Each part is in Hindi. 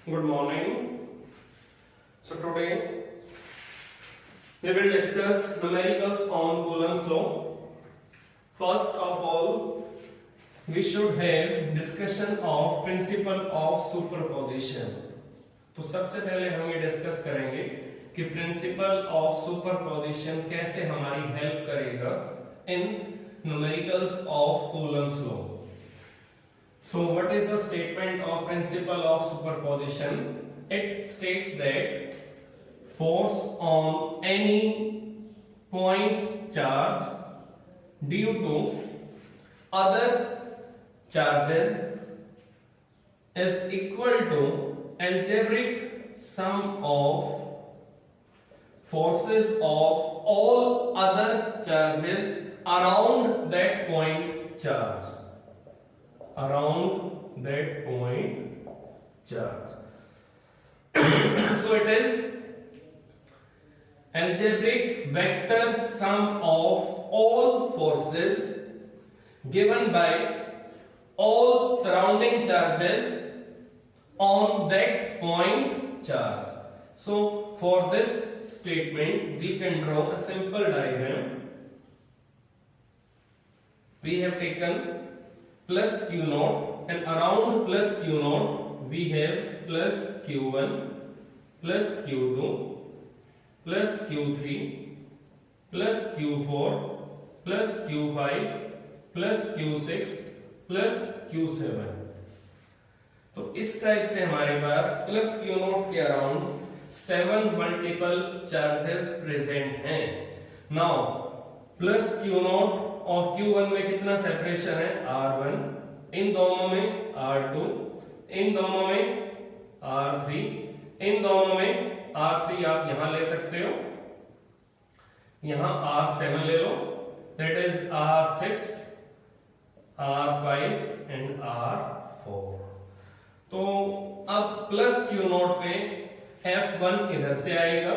Good morning. So today we will discuss numericals on Coulomb's law. First of all, we should have discussion of principle of superposition. तो सबसे पहले हम ये डिस्कस करेंगे कि प्रिंसिपल ऑफ सुपरपोजिशन कैसे हमारी हेल्प करेगा in numericals of Coulomb's law. So what is the statement of principle of superposition? It states that force on any point charge due to other charges is equal to algebraic sum of forces of all other charges around that point charge. Around that point charge. So it is algebraic vector sum of all forces given by all surrounding charges on that point charge. So for this statement we can draw a simple diagram. We have taken plus q naught and around plus q naught we have plus q1 plus q2 plus q3 plus q4 plus q5 plus q6 plus q7. तो इस टाइप से हमारे पास प्लस q naught के अराउंड 7 मल्टीपल चार्जेस प्रेजेंट हैं. नाउ प्लस q naught और Q1 में कितना सेपरेशन है R1, इन दोनों में R2, इन दोनों में R3, इन दोनों में R3 आप यहां ले सकते हो, यहां R7 ले लो, that is R6, R5 and R4. तो अब प्लस Q नोट पे F1 इधर से आएगा,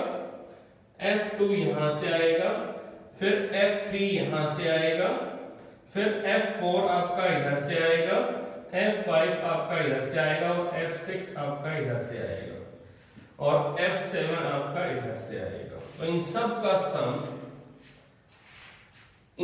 F2 यहां से आएगा, फिर F3 यहां से आएगा, फिर F4 आपका इधर से आएगा, F5 आपका इधर से आएगा और F6 आपका इधर से आएगा और F7 आपका इधर से आएगा. तो इन सब का सम,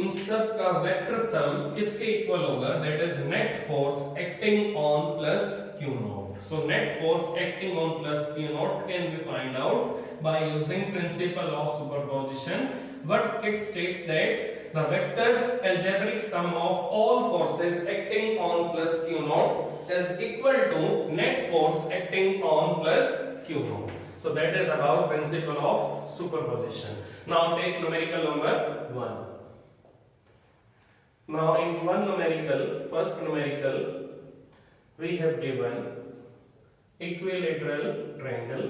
इन सब का वेक्टर सम किसके इक्वल होगा? That is net force acting on plus Q not. So net force acting on plus Q naught can be find out by using principle of superposition. But it states that the vector algebraic sum of all forces acting on plus Q naught is equal to net force acting on plus Q naught. So that is about principle of superposition. Now take numerical number 1. Now in one numerical, first numerical, we have given equilateral triangle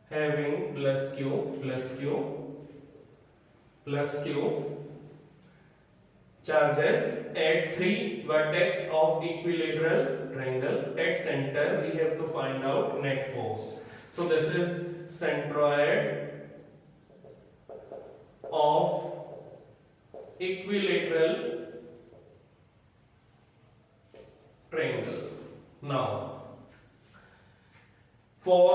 having plus q plus q plus q charges at three vertex of equilateral triangle. At center we have to find out net force. So this is centroid of equilateral triangle. Now for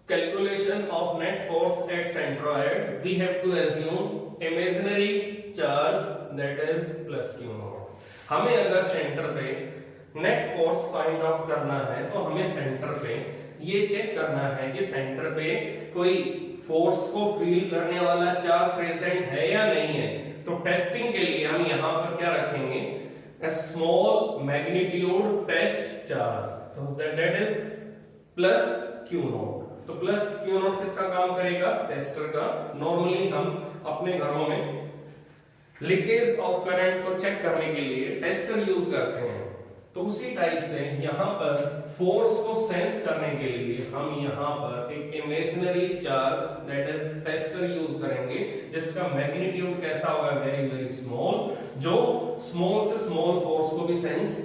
calculation of net force at centroid we have to assume imaginary charge that is plus q naught. हमें अगर सेंटर पे नेट फोर्स फाइंड आउट करना है तो हमें सेंटर पे ये चेक करना है कि सेंटर पे कोई फोर्स को फील करने वाला चार्ज प्रेजेंट है या नहीं है. तो टेस्टिंग के लिए हम यहाँ पर क्या रखेंगे? a small magnitude test charge. So that is plus q naught. तो प्लस q naught किसका काम करेगा? टेस्टर का. नॉर्मली हम अपने घरों में लीकेज ऑफ करंट को चेक करने के लिए टेस्टर यूज करते हैं. तो उसी टाइप से यहाँ पर फोर्स को सेंस करने के लिए हम यहाँ पर एक imaginary charge that is tester use करेंगे जिसका मैग्नीट्यूड कैसा होगा? वेरी वेरी स्मॉल, जो स्मॉल से स्मॉल फोर्स को भी सेंस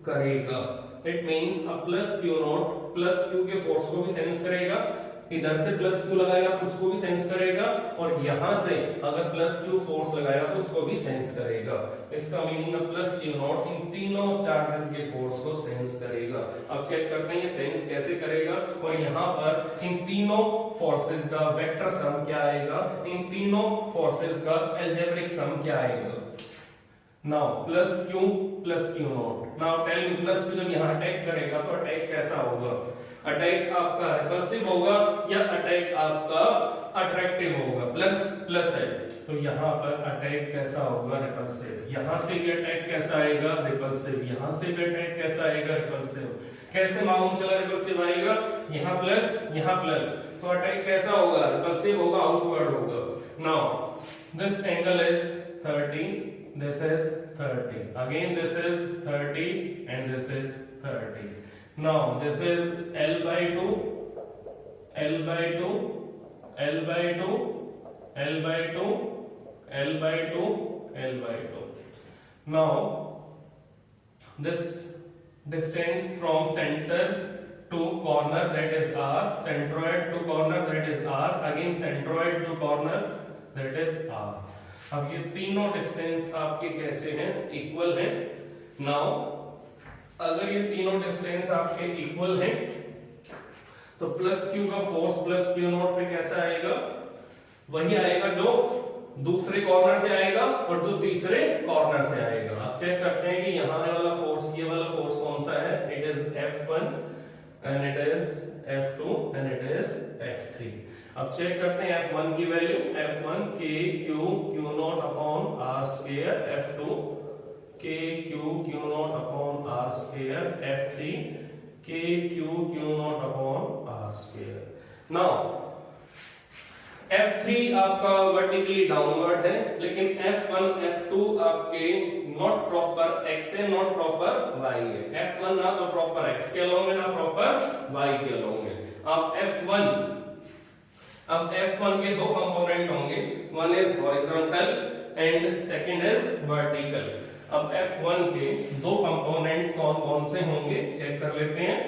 करेगा. It means a plus q not plus q के फोर्स को भी सेंस करेगा इधर से प्लस क्यू लगाएगा तो उसको भी सेंस करेगा, और यहां से अगर प्लस क्यू फोर्स लगाएगा तो उसको भी सेंस करेगा। इसका मीनिंग है प्लस क्यू नॉट इन तीनों चार्जेस के फोर्स को सेंस करेगा। अब चेक करते हैं ये सेंस कैसे करेगा, और यहाँ पर इन तीनों फोर्सेस का वेक्टर सम क्या आएगा, इन तीनों फोर्सेस का अलजेब्रिक सम क्या आएगा। Now plus Q naught, now tell me plus Q जब यहाँ अटैक करेगा तो अटैक कैसा होगा, अटैक आपका रिपल्सिव होगा या अटैक आपका अट्रैक्टिव होगा, प्लस प्लस है तो यहाँ पर अटैक कैसा होगा, रिपल्सिव। यहाँ से भी अटैक कैसा आएगा, रिपल्सिव। यहाँ से भी अटैक कैसा आएगा, रिपल्सिव। कैसे मालूम चला रिपल्सिव आएगा, यहाँ प्लस तो अटैक कैसा होगा, रिपल्सिव होगा, आउटवर्ड होगा। Now this angle is 30, this is 30, again this is 30 and this is 30. Now this is L by 2, L by 2, L by 2, L by 2, L by 2, L by 2. Now this distance from center to corner, that is R, centroid to corner, that is R, again centroid to corner, that is R. अब ये तीनों डिस्टेंस आपके कैसे हैं, इक्वल हैं। नाउ अगर ये तीनों डिस्टेंस आपके इक्वल हैं तो प्लस क्यू का फोर्स प्लस क्यू नॉट पे कैसा आएगा, वही आएगा जो दूसरे कॉर्नर से आएगा और जो तीसरे कॉर्नर से आएगा। अब चेक करते हैं कि यहाँ वाला फोर्स, ये वाला फोर्स कौन सा है, it is F1 and it is F2 and it is F3। अब चेक करते हैं F1 की value, F1 K Q not upon R square, F2 K Q not upon R square, F3 K Q not upon R square. Now F3 आपका वर्टिकली डाउनवर्ड है, लेकिन F1 F2 आपके नॉट प्रॉपर x है, नॉट प्रॉपर y है। F1 ना तो प्रॉपर x के अलोंग है, ना प्रॉपर y के अलोंग है। अब F1 के दो कंपोनेंट होंगे, one is horizontal and second is vertical. अब F1 के दो कंपोनेंट कौन कौन से होंगे चेक कर लेते हैं।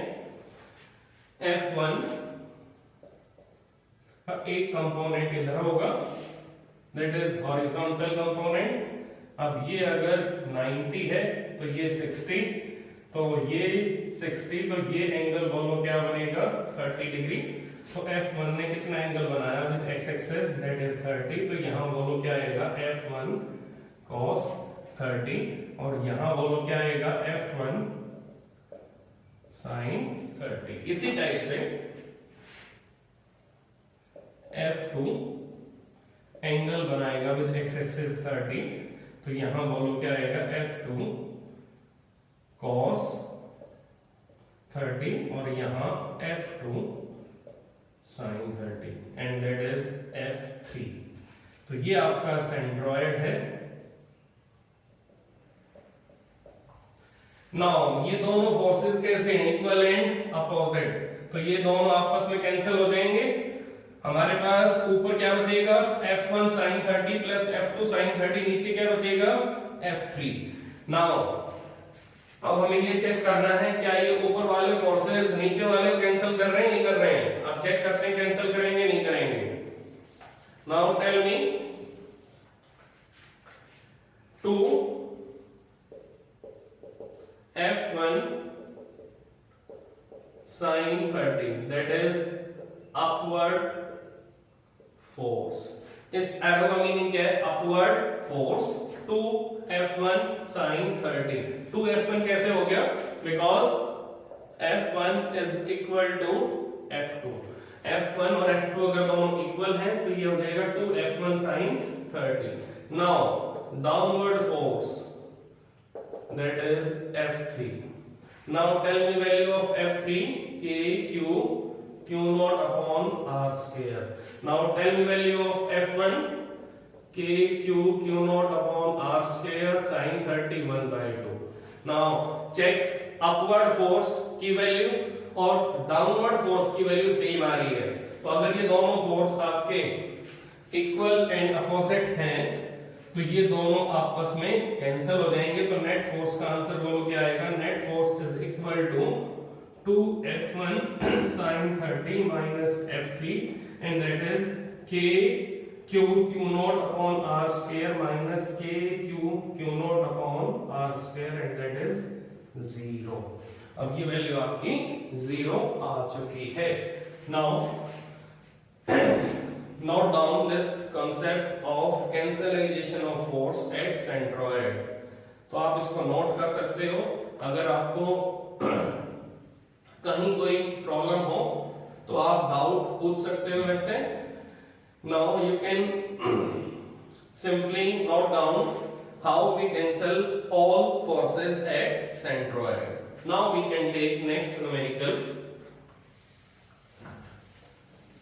F1 का एक कंपोनेंट इधर होगा, दैट इज हॉरिजॉन्टल कंपोनेंट। अब ये अगर 90 है तो ये 60, तो ये 60, तो ये एंगल बोलो क्या बनेगा, 30 डिग्री। तो F1 ने कितना एंगल बनाया with x axis, that is 30, तो यहां बोलो क्या आएगा, F1 cos 30, और यहां बोलो क्या आएगा, F1 sin 30। इसी टाइप से F2 एंगल बनाएगा विद x एक्सिस 30, तो यहां बोलो क्या आएगा, F2 cos 30, और यहां F2 sin 30 and that is F3। तो ये आपका सेंट्रॉइड है। नाउ ये दोनों फोर्सेस कैसे हैं, इक्वल एंड अपोजिट, तो ये दोनों आपस में कैंसिल हो जाएंगे। हमारे पास ऊपर क्या बचेगा, F1 sin 30 plus F2 sin 30, नीचे क्या बचेगा, F3। नाउ अब हमें ये चेक करना है क्या ये ऊपर वाले फोर्सेस नीचे वाले कैंसिल कर रहे हैं, नहीं कर रहे हैं। अब चेक करते हैं कैंसिल करेंगे नहीं करेंगे। Now tell me 2 F1 sin 30, that is upward force। इस एरो का मीनिंग क्या है, upward force. 2 F1 sin 30, 2 F1 कैसे हो गया, because F1 is equal to F2। F1 और F2 अगर दोनों इक्वल हैं तो ये हो जाएगा 2 F1 sin 30। Now downward force, that is F3। now tell me value of F3, K Q naught upon R square। now tell me value of F1, K Q naught upon R square sin 30 1/2। now check upward force की वैल्यू और डाउनवर्ड फोर्स की वैल्यू सेम आ रही है, तो अगर ये दोनों फोर्स आपके इक्वल एंड अपोजिट हैं तो ये दोनों आपस में कैंसिल हो जाएंगे। तो नेट फोर्स का आंसर बोलो क्या आएगा, net force is equal to 2f1 sin 30 minus f3 and that is k q naught upon r square minus k q naught upon r square and that is 0. अब ये वैल्यू आपकी 0 आ चुकी है. Now note down this concept of cancellation of force at centroid. तो आप इसको नोट कर सकते हो. अगर आपको कहीं कोई प्रॉब्लम हो तो आप डाउट पूछ सकते हो वैसे. Now you can simply note down how we cancel all forces at centroid. Now we can take next numerical.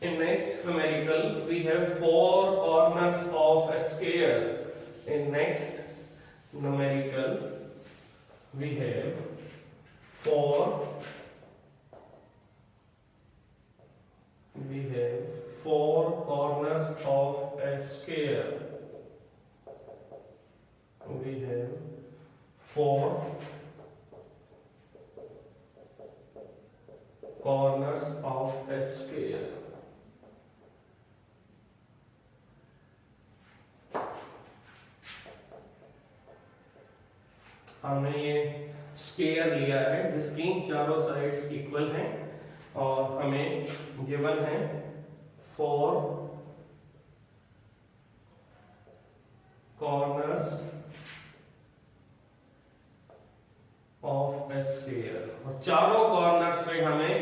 In next numerical we have 4 corners of a sphere. In next numerical we have 4 corners of a sphere. We have 4 corners of a sphere. हमने ये स्क्वायर लिया है जिसकी चारों साइड्स इक्वल हैं और हमें गिवन है 4 corners of a sphere और चारों कॉर्नर्स में हमें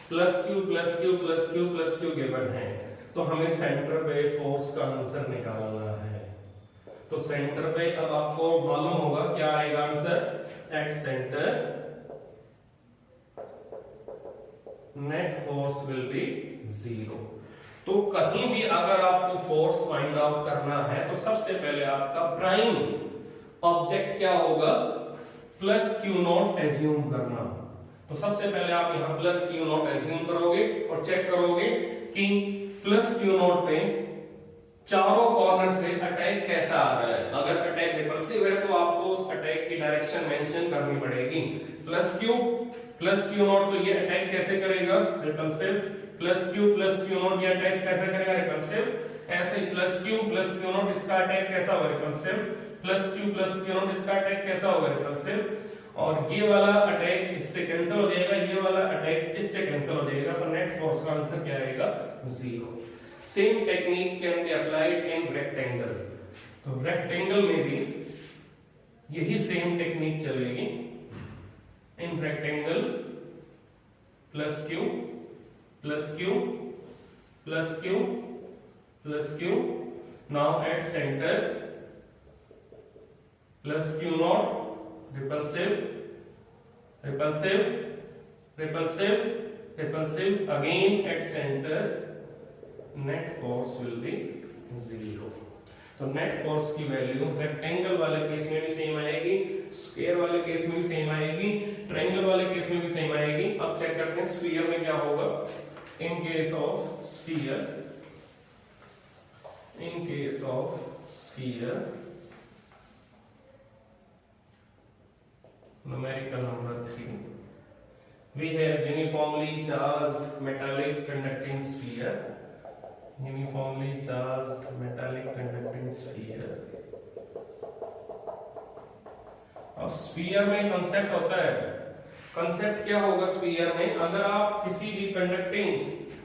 plus Q plus Q plus Q plus Q given है. तो हमें सेंटर पे फोर्स का आंसर निकालना है. तो सेंटर पे अब आपको मालूम होगा क्या आएगा answer. At centre net force will be 0. तो कहीं भी अगर आपको फोर्स फाइंड आउट करना है तो सबसे पहले आपका प्राइम ऑब्जेक्ट क्या होगा. प्लस क्यू नॉट एज्यूम करना. तो सबसे पहले आप यहां प्लस क्यू नॉट एज्यूम करोगे और चेक करोगे कि प्लस क्यू नॉट पे चारों कॉर्नर से अटैक कैसा आ रहा है. अगर अटैक रिपल्सिव है तो आपको उस अटैक की डायरेक्शन मेंशन करनी पड़ेगी. प्लस क्यू नॉट तो ये अटैक कैसे करेगा. रिपल्सिव. प्लस क्यू नॉट ये अटैक कैसे करेगा. रिपल्सिव. ऐसे प्लस क्यू नॉट इसका अटैक कैसा होगा. रिपल्सिव. प्लस क्यू नॉट इसका अटैक कैसा होगा. रिपल्सिव. और ये वाला अटैक इससे कैंसिल हो जाएगा. ये वाला अटैक इससे कैंसिल हो जाएगा. तो नेट फोर्स का आंसर क्या आएगा. 0. Same technique can be applied in rectangle. तो rectangle में भी यही सेम टेक्निक चलेगी. In rectangle plus q plus q plus q plus q. Now at center plus q naught repulsive repulsive repulsive repulsive. Again at center net force will be 0. तो नेट फोर्स की वैल्यू रेक्टेंगल वाले केस में भी सेम आएगी, स्क्वायर वाले केस में भी सेम आएगी, ट्रायंगल वाले केस में भी सेम आएगी. अब चेक करते हैं स्फीयर में क्या होगा. In case of sphere numerical number 3 we have uniformly charged metallic conducting sphere. Uniformly charged metallic conducting sphere. अब स्फीयर में कंसेप्ट होता है. कंसेप्ट क्या होगा स्फीयर में. अगर आप किसी भी कंडक्टिंग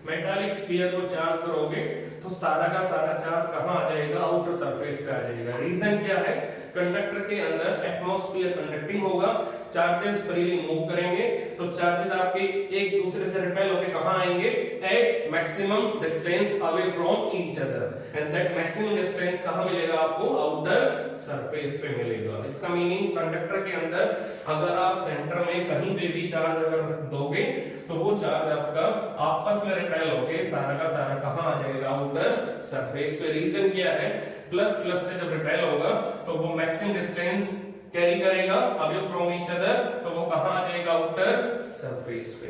मेटालिक स्फीयर को चार्ज करोगे तो सारा का सारा चार्ज कहां आ जाएगा. आउटर सरफेस पे आ जाएगा. रीजन क्या है. कंडक्टर के अंदर एटमॉस्फेयर कंडक्टिंग होगा. चार्जेस फ्रीली मूव करेंगे तो चार्जेस आपके एक दूसरे से रिपेल होकर कहां आएंगे. At maximum distance away from each other. And that maximum distance कहां मिलेगा आपको. आउटर सरफेस पे मिलेगा. इसका मीनिंग कंडक्टर के अंदर अगर आप सेंटर में कहीं पे भी चार्ज अगर दोगे तो वो चार्ज आपका आपस में रिपेल होकर सारा का सारा कहां आ जाएगा. आउटर सरफेस पे. रीजन क्या है. प्लस प्लस से जब रिपेल होगा तो वो मैक्सिमम डिस्टेंस कैरी करेगा अवे फ्रॉम ईच अदर. तो वो कहां आ जाएगा. आउटर सरफेस पे.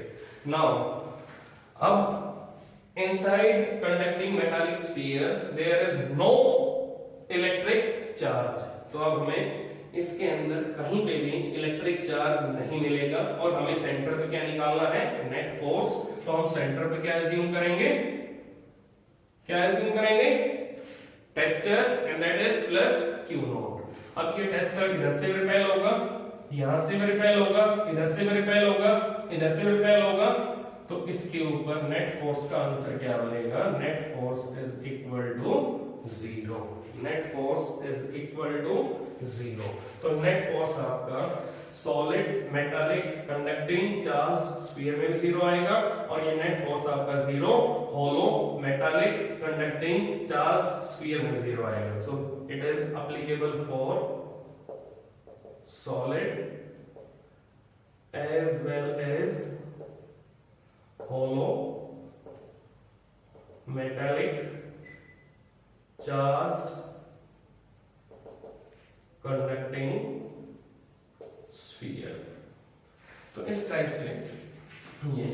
नाउ अब inside conducting metallic sphere there is no electric charge. तो अब हमें इसके अंदर कहीं पे भी इलेक्ट्रिक चार्ज नहीं मिलेगा और हमें सेंटर पे क्या निकालना है, नेट फोर्स। तो हम सेंटर पे क्या एज्यूम करेंगे, tester and that is plus Q not. अब ये टेस्टर इधर से रिपेल होगा, यहां से भी रिपेल होगा, इधर से भी रिपेल होगा, इधर से भी रिपेल होगा, तो इसके ऊपर नेट फोर्स का आंसर क्या बनेगा, net force is equal to 0। Net force is equal to 0। तो नेट फोर्स आपका solid metallic conducting charge sphere में भी 0 आएगा और ये नेट फोर्स आपका 0 होलो मेटालिक कंडक्टिंग चार्ज स्फीयर में 0 आएगा। So it is applicable for solid as well as hollow metallic charged conducting sphere। तो इस टाइप से ये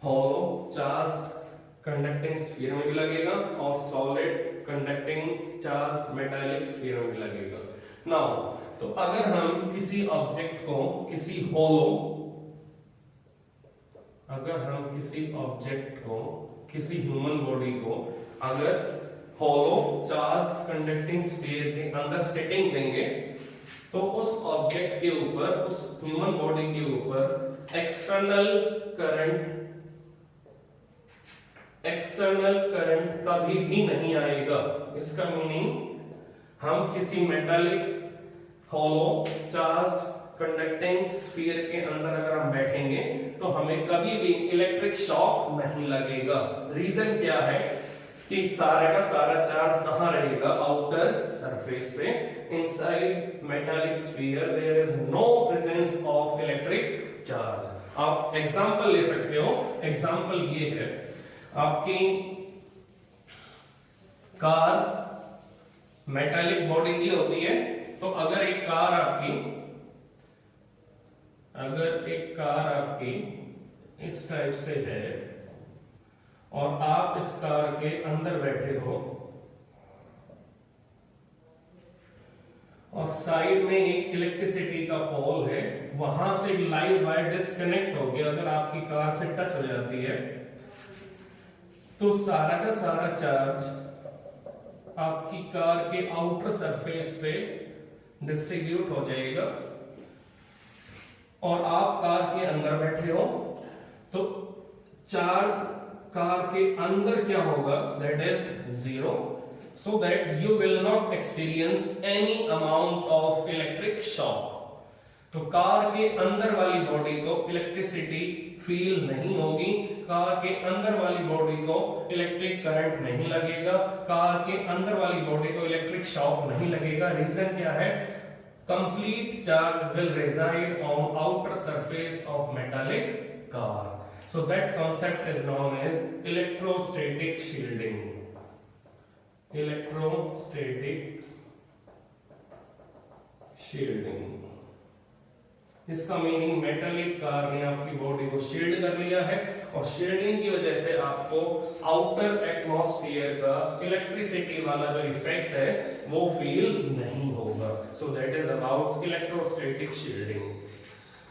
hollow charged conducting sphere में भी लगेगा और solid conducting charged metallic sphere में भी लगेगा। नाउ तो अगर हम किसी ऑब्जेक्ट को किसी ह्यूमन बॉडी को अगर होलो चार्ज कंडक्टिंग स्फीयर के अंदर सेटिंग देंगे तो उस ऑब्जेक्ट के ऊपर, उस ह्यूमन बॉडी के ऊपर एक्सटर्नल करंट कभी भी नहीं आएगा। इसका मीनिंग हम किसी मेटालिक होलो चार्ज कंडक्टिंग स्फीयर के अंदर अगर हम बैठेंगे तो हमें कभी भी इलेक्ट्रिक शॉक नहीं लगेगा। रीजन क्या है कि सारा का सारा चार्ज कहां रहेगा, आउटर सरफेस पे। Inside metallic sphere there is no presence of electric charge. आप एग्जांपल ले सकते हो, एग्जांपल ये है आपकी कार मेटालिक बॉडी की होती है। तो अगर एक कार आपकी इस टाइप से है और आप इस कार के अंदर बैठे हो और साइड में एक इलेक्ट्रिसिटी का पोल है, वहां से लाइन वायर डिस्कनेक्ट हो गया, अगर आपकी कार से टच हो जाती है तो सारा का सारा चार्ज आपकी कार के आउटर सरफेस पे डिस्ट्रीब्यूट हो जाएगा और आप कार के अंदर बैठे हो तो चार्ज कार के अंदर क्या होगा, that is 0, so that you will not experience any amount of electric shock। तो कार के अंदर वाली बॉडी को इलेक्ट्रिसिटी फील नहीं होगी, कार के अंदर वाली बॉडी को इलेक्ट्रिक करंट नहीं लगेगा, कार के अंदर वाली बॉडी को इलेक्ट्रिक शॉक नहीं लगेगा। रीजन क्या है, complete charge will reside on outer surface of metallic car. So that concept is known as electrostatic shielding. Electrostatic shielding, इसका मीनिंग मेटालिक कार ने आपकी बॉडी को शील्ड कर लिया है और शील्डिंग की वजह से आपको आउटर एटमॉस्फेयर का इलेक्ट्रिसिटी वाला जो इफेक्ट है वो फील नहीं होगा। So that is about electrostatic shielding.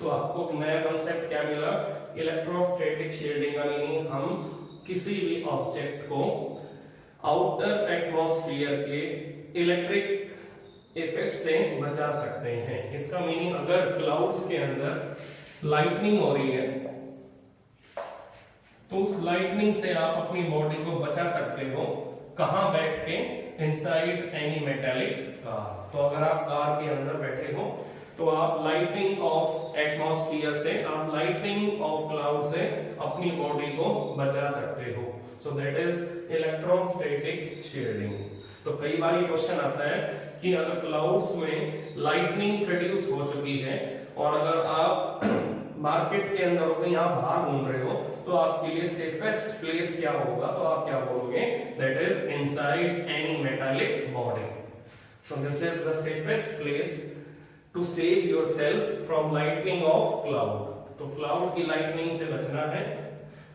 तो आपको नया कांसेप्ट क्या मिला, इलेक्ट्रोस्टैटिक शील्डिंग का मीनिंग हम किसी भी ऑब्जेक्ट को आउटर एटमॉस्फेयर के इलेक्ट्रिक इफेक्ट से बचा सकते हैं। इसका मीनिंग अगर क्लाउड्स के अंदर लाइटनिंग हो रही है तो उस लाइटनिंग से आप अपनी बॉडी को बचा सकते हो, कहां बैठ के, इनसाइड एनी मेटालिक कार। तो अगर आप कार के अंदर बैठे हो तो आप लाइटनिंग ऑफ एटमॉस्फेयर से, आप लाइटनिंग ऑफ क्लाउड से अपनी बॉडी को बचा सकते हो। So that is electrostatic shielding. तो कई बार ये क्वेश्चन आता है कि अगर क्लाउड्स में लाइटनिंग प्रोड्यूस हो चुकी है और अगर आप मार्केट के अंदर हो, कहीं आप बाहर घूम रहे हो, तो आपके लिए सेफेस्ट प्लेस क्या होगा, तो आप क्या बोलोगे, that is inside any metallic body. So this is the safest place to save yourself from lightning of cloud. तो क्लाउड की लाइटनिंग से बचना है,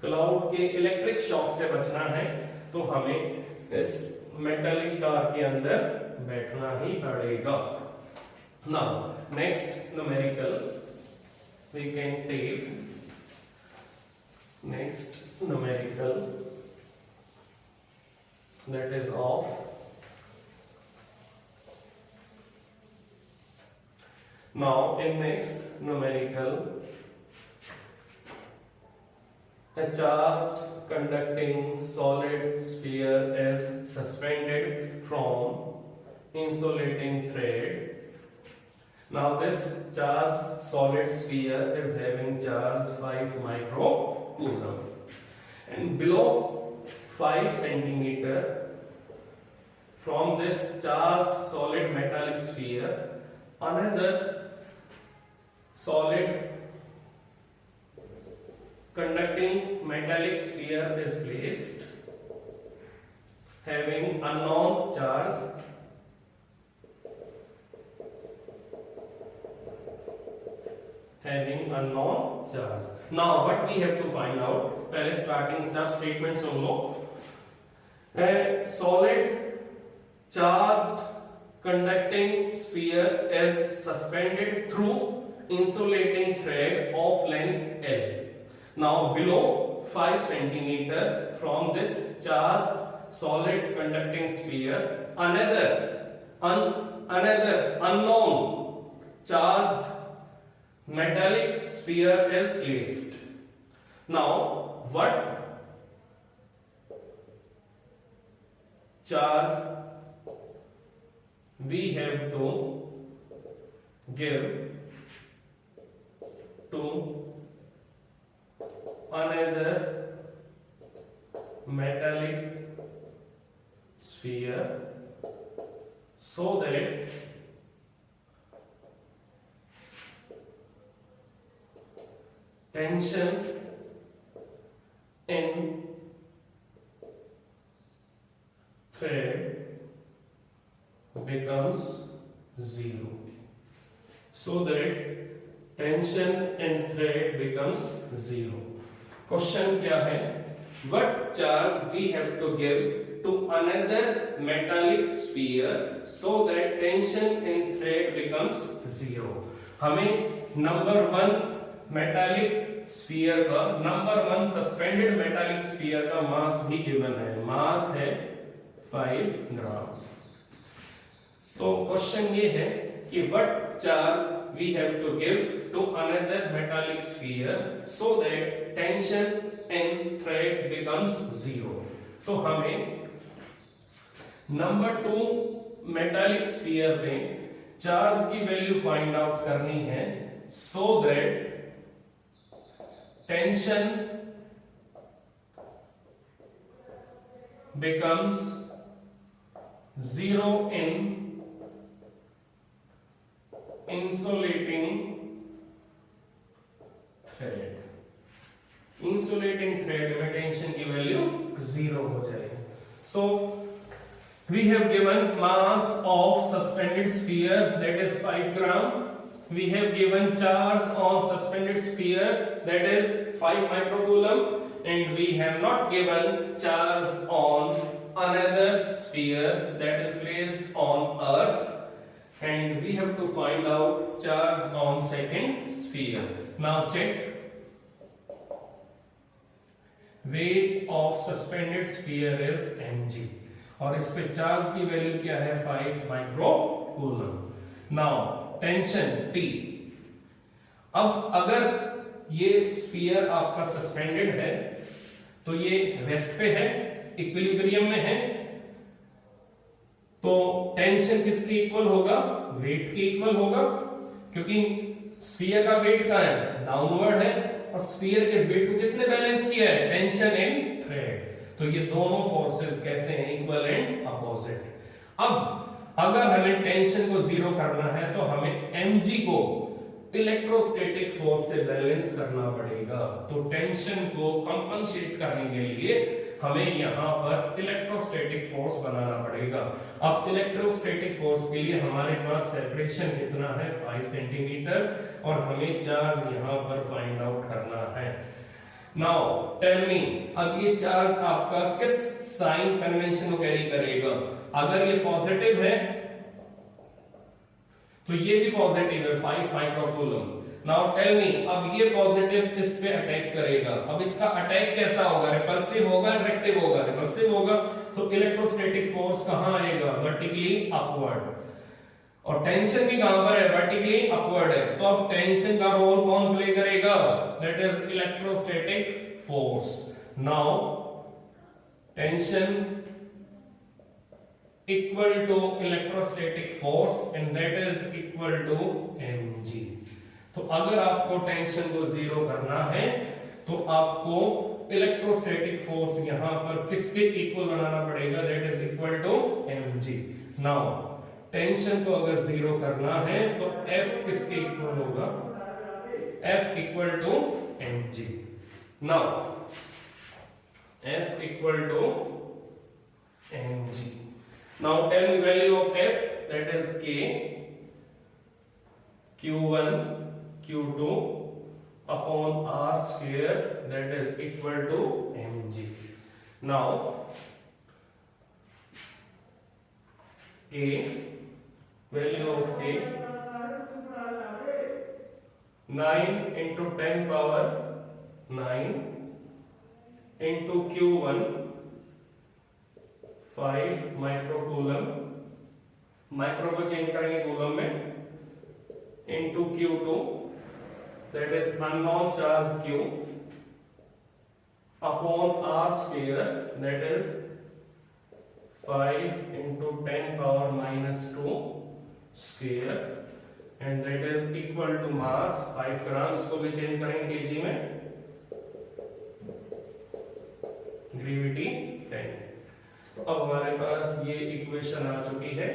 क्लाउड के इलेक्ट्रिक शॉक से बचना है, तो हमें इस मेटालिक कार के अंदर बैठना ही पड़ेगा। Now next numerical we can take. Next numerical, that is of now in next numerical, a charged conducting solid sphere is suspended from insulating thread. Now this charged solid sphere is having charge 5 microcoulomb, and below 5 centimeter from this charged solid metallic sphere, another solid conducting metallic sphere is placed having unknown charge Now what we have to find out, पहले starting सब statement soon low. A solid charged conducting sphere is suspended through insulating thread of length L. Now below 5 centimeter from this charged solid conducting sphere, another unknown charged metallic sphere is placed. Now what charge we have to give to another metallic sphere so that tension in thread becomes zero. So that tension in thread becomes zero. Question क्या है? What charge we have to give to another metallic sphere so that tension in thread becomes zero? हमें नंबर 1 मेटालिक स्फीयर का, नंबर 1 सस्पेंडेड मेटालिक स्फीयर का मास भी गिवन है. मास है 5 ग्राम. तो क्वेश्चन ये है कि what charge we have to give to another metallic sphere so that tension in thread becomes zero. तो हमें नंबर 2 मेटालिक स्फीयर में चार्ज की वैल्यू फाइंड आउट करनी है so that tension becomes zero in insulating thread. Insulating thread में टेंशन की वैल्यू जीरो हो जाएगी. So we have given mass of suspended sphere, that is 5 gram. We have given charge on suspended sphere, that is 5 microcoulomb, and we have not given charge on another sphere that is placed on earth, and we have to find out charge on second sphere. Now check. Weight of suspended sphere is mg और इस पे चार्ज की वैल्यू क्या है 5 माइक्रोकूलम. Now tension T. अब अगर ये स्फीयर आपका सस्पेंडेड है तो ये रेस्ट पे है, इक्विलिब्रियम में है, तो टेंशन किसके इक्वल होगा? वेट के इक्वल होगा, क्योंकि स्फीयर का वेट कहां है? डाउनवर्ड है, और स्फीयर के वेट को किसने बैलेंस किया है? Tension in thread. तो ये दोनों फोर्सेस कैसे हैं? Equal and opposite. अब अगर हमें टेंशन को जीरो करना है तो हमें mg को इलेक्ट्रोस्टैटिक फोर्स से बैलेंस करना पड़ेगा. तो टेंशन को कंपनसेट करने के लिए हमें यहां पर इलेक्ट्रोस्टैटिक फोर्स बनाना पड़ेगा. अब इलेक्ट्रोस्टैटिक फोर्स के लिए हमारे पास सेपरेशन कितना है? 5 सेंटीमीटर, और हमें चार्ज यहां पर फाइंड आउट करना है. नाउ टेल मी, अब ये चार्ज आपका किस साइन कन्वेंशन को कैरी करेगा? अगर ये पॉजिटिव है तो ये भी पॉजिटिव है 5 माइक्रोकूलम। नाउ टेल मी, अब ये पॉजिटिव इस पे अटैक करेगा, अब इसका अटैक कैसा होगा, रिपल्सिव होगा, रिएक्टिव होगा? रिपल्सिव होगा, तो इलेक्ट्रोस्टैटिक फोर्स कहां आएगा, वर्टिकली अपवर्ड। और टेंशन भी कहां पर है, वर्टिकली अपवर्ड है, तो अब टेंशन का रोल कौन प्ले करेगा, that is electrostatic force. Now tension equal to electrostatic force and that is equal to mg। तो अगर आपको टेंशन को जीरो करना है तो आपको इलेक्ट्रोस्टैटिक फोर्स यहां पर किसके इक्वल बनाना पड़ेगा, that is equal to mg। Now tension को अगर जीरो करना है तो F किसके इक्वल होगा, F equal to mg। Now F equal to mg। Now tell me value of F, that is K, Q1, Q2 upon R square, that is equal to mg। Now A, value of A 9 into 10 power 9 into Q1 5 microcoulomb, micro को चेंज करेंगे कूलम में, into Q2 that is unknown charge Q upon R square that is 5 into 10 power minus 2 square and that is equal to mass 5 gram. इसको भी चेंज करेंगे केजी में, ग्रेविटी 10। तो अब हमारे पास ये इक्वेशन आ चुकी है,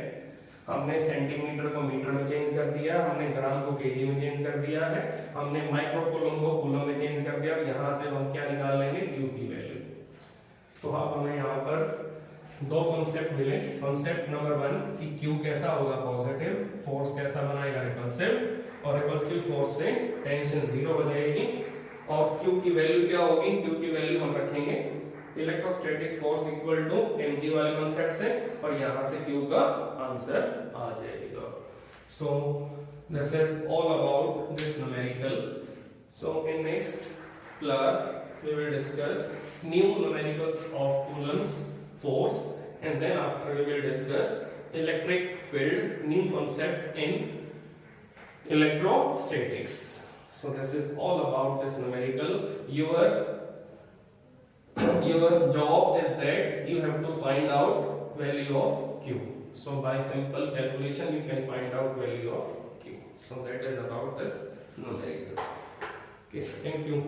हमने सेंटीमीटर को मीटर में चेंज कर दिया, हमने ग्राम को केजी में चेंज कर दिया है, हमने माइक्रोकूलम को कूलम में चेंज कर दिया। यहां से हम क्या निकाल लेंगे, Q की वैल्यू। तो अब हमें यहाँ पर दो कॉन्सेप्ट मिले। कॉन्सेप्ट नंबर 1 कि Q कैसा होगा, पॉजिटिव, फोर्स कैसा बनाएगा, रिपल्सिव, और रिपल्सिव फोर्स से टेंशन जीरो हो जाएगी। और Q की वैल्यू क्या होगी, Q की वैल्यू हम रखेंगे electrostatic force equal to mg वाले कांसेप्ट से, और यहां से Q का आंसर आ जाएगा। So this is all about this numerical. So in next class we will discuss new numericals of Coulomb's force, and then after we will discuss electric field, new concept in electrostatics. So this is all about this numerical. Your job is that you have to find out value of Q. So by simple calculation you can find out value of Q. So that is about this numerical. Okay, thank you.